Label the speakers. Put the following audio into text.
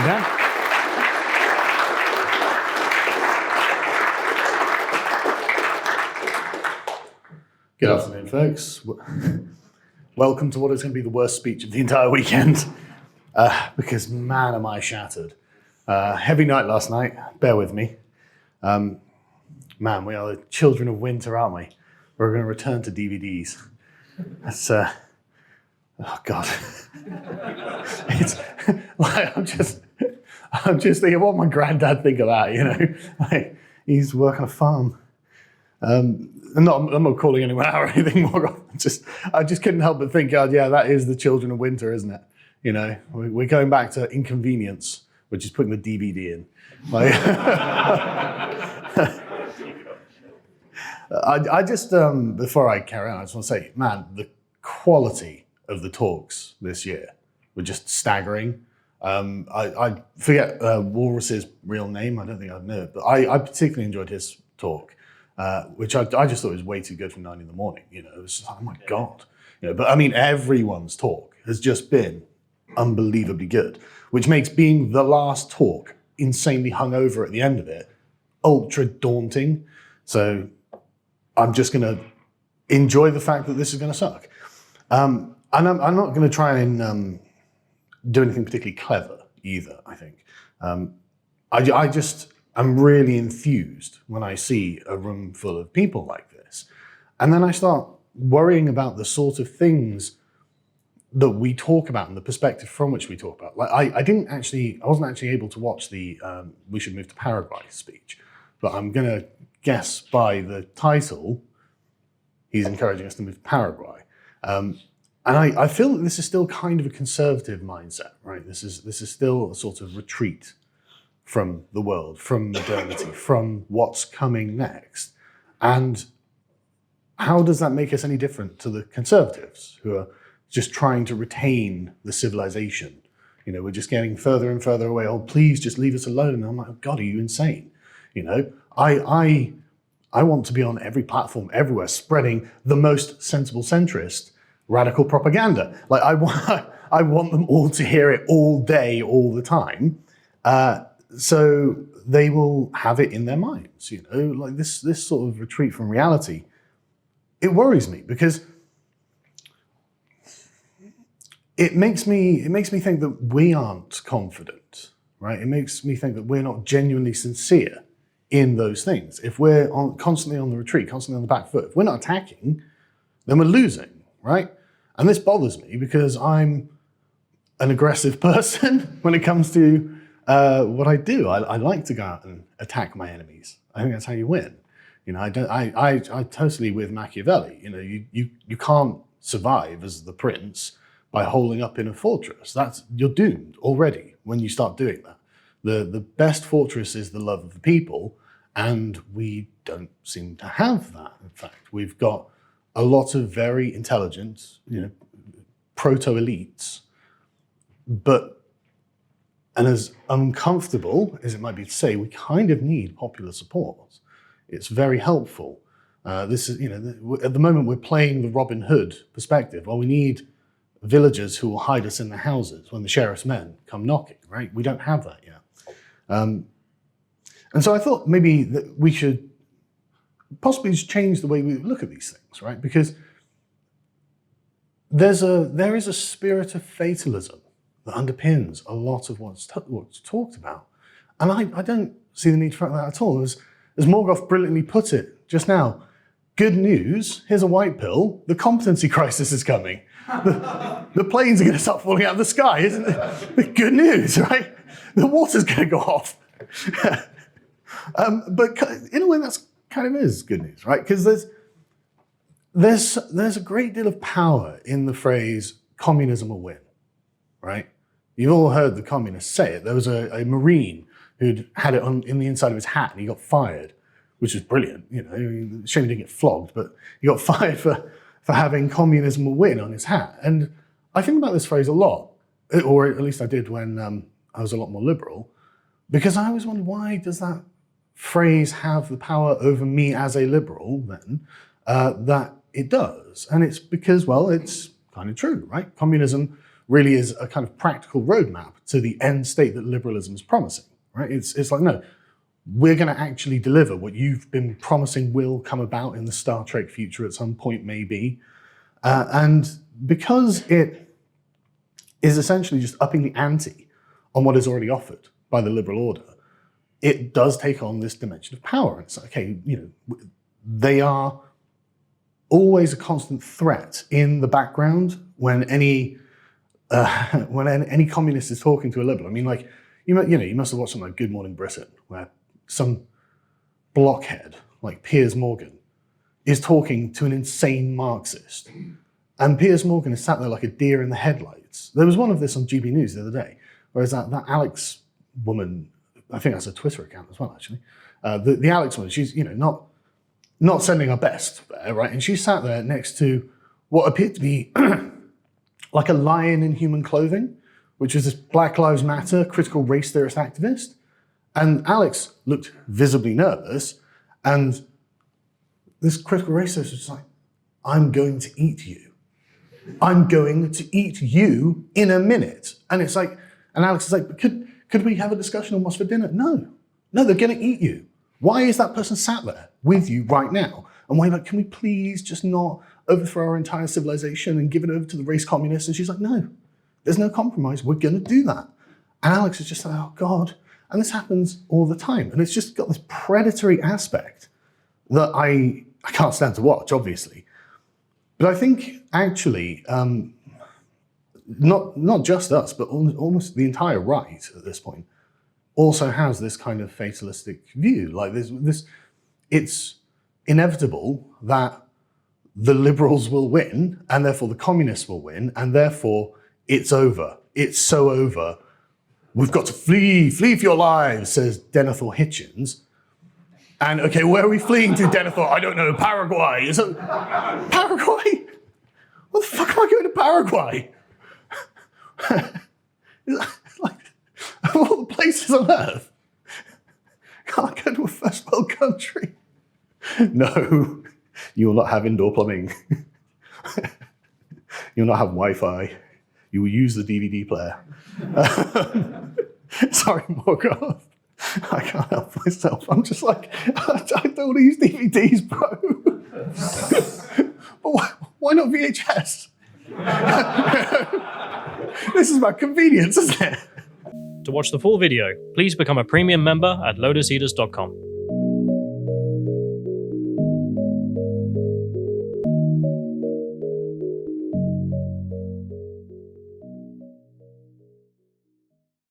Speaker 1: Dan. Good afternoon, folks. Welcome to what is going to be the worst speech of the entire weekend, because man, am I shattered. Heavy night last night, bear with me. Man, we are the children of winter, aren't we? We're going to return to DVDs. That's, oh God. It's like, I'm just thinking, what my granddad think of that, you know? Like, he's working on a farm. I'm not calling anyone out or anything more. I just couldn't help but think, God, yeah, that is the children of winter, isn't it? You know, we're going back to inconvenience, which is putting the DVD in. Like, I just, before I carry on, I just want to say, man, the quality of the talks this year were just staggering. I forget Walrus's real name. I don't think I know it, but I particularly enjoyed his talk. Which I just thought was way too good for 9 in the morning. You know, it was just like, oh my God. You know, but I mean, everyone's talk has just been unbelievably good, which makes being the last talk insanely hungover at the end of it ultra daunting. So I'm just going to enjoy the fact that this is going to suck. And I'm not going to try and do anything particularly clever either, I think. I'm really enthused when I see a room full of people like this. And then I start worrying about the sort of things that we talk about and the perspective from which we talk about. Like I wasn't actually able to watch the We Should Move to Paraguay speech, but I'm going to guess by the title, he's encouraging us to move to Paraguay. And I feel that this is still kind of a conservative mindset, right? This is still a sort of retreat from the world, from modernity, from what's coming next. And how does that make us any different to the conservatives who are just trying to retain the civilization? You know, we're just getting further and further away. Oh, please just leave us alone. And I'm like, oh God, are you insane? You know, I want to be on every platform everywhere, spreading the most sensible centrist radical propaganda. Like I want them all to hear it all day, all the time. So they will have it in their minds, you know, like this sort of retreat from reality. It worries me because it makes me think that we aren't confident, right? It makes me think that we're not genuinely sincere in those things. If we're constantly on the retreat, constantly on the back foot, if we're not attacking, then we're losing, right? And this bothers me because I'm an aggressive person when it comes to what I do. I like to go out and attack my enemies. I think that's how you win. You know, I totally with Machiavelli. You know, you can't survive as the prince by holding up in a fortress. You're doomed already when you start doing that. The best fortress is the love of the people, and we don't seem to have that. In fact, we've got a lot of very intelligent, you know, proto-elites, and as uncomfortable as it might be to say, we kind of need popular support. It's very helpful. This is, you know, at the moment we're playing the Robin Hood perspective. Well, we need villagers who will hide us in their houses when the sheriff's men come knocking, right? We don't have that yet. And so I thought maybe that we should possibly just change the way we look at these things, right? Because there is a spirit of fatalism that underpins a lot of what's talked about. And I don't see the need for that at all. As Morgoth brilliantly put it just now, good news, here's a white pill, the competency crisis is coming. The planes are going to start falling out of the sky, isn't it? Good news, right? The water's going to go off. But in a way, that's kind of is good news, right? Because there's a great deal of power in the phrase, communism will win, right? You've all heard the communists say it. There was a Marine who'd had it in the inside of his hat and he got fired, which is brilliant. You know, shame he didn't get flogged, but he got fired for having communism will win on his hat. And I think about this phrase a lot, or at least I did when I was a lot more liberal, because I always wondered, why does that phrase have the power over me as a liberal then that it does? And it's because, well, it's kind of true, right? Communism really is a kind of practical roadmap to the end state that liberalism is promising, right? It's like, no, we're going to actually deliver what you've been promising will come about in the Star Trek future at some point, maybe. And because it is essentially just upping the ante on what is already offered by the liberal order, it does take on this dimension of power. And it's like, okay, they are always a constant threat in the background when any communist is talking to a liberal. I mean, like, you must have watched something like Good Morning Britain, where some blockhead like Piers Morgan is talking to an insane Marxist. And Piers Morgan is sat there like a deer in the headlights. There was one of this on GB News the other day, whereas that Alex woman, I think that's a Twitter account as well, actually. The Alex woman, she's not sending her best there, right? And she sat there next to what appeared to be like a lion in human clothing, which is this Black Lives Matter critical race theorist activist. And Alex looked visibly nervous, and this critical race theorist was just like, I'm going to eat you. I'm going to eat you in a minute. And it's like, and Alex is like, but could we have a discussion on what's for dinner? No, they're going to eat you. Why is that person sat there with you right now? And why, like, can we please just not overthrow our entire civilization and give it over to the race communists? And she's like, no, there's no compromise. We're going to do that. And Alex is just like, oh God. And this happens all the time. And it's just got this predatory aspect that I can't stand to watch, obviously. But I think actually, not just us, but almost the entire right at this point also has this kind of fatalistic view. Like it's inevitable that the liberals will win, and therefore the communists will win, and therefore it's over. It's so over. We've got to flee for your lives, says Denethor Hitchens. And okay, where are we fleeing to, Denethor? I don't know, Paraguay. Paraguay? What the fuck am I going to Paraguay? Like, of all the places on earth, can't I go to a first world country? No, you will not have indoor plumbing. You will not have Wi-Fi. You will use the DVD player. Sorry, Morgoth. I can't help myself. I'm just like, I don't want to use DVDs, bro. But why not VHS? This is about convenience, isn't it?
Speaker 2: To watch the full video, please become a premium member at lotuseaters.com.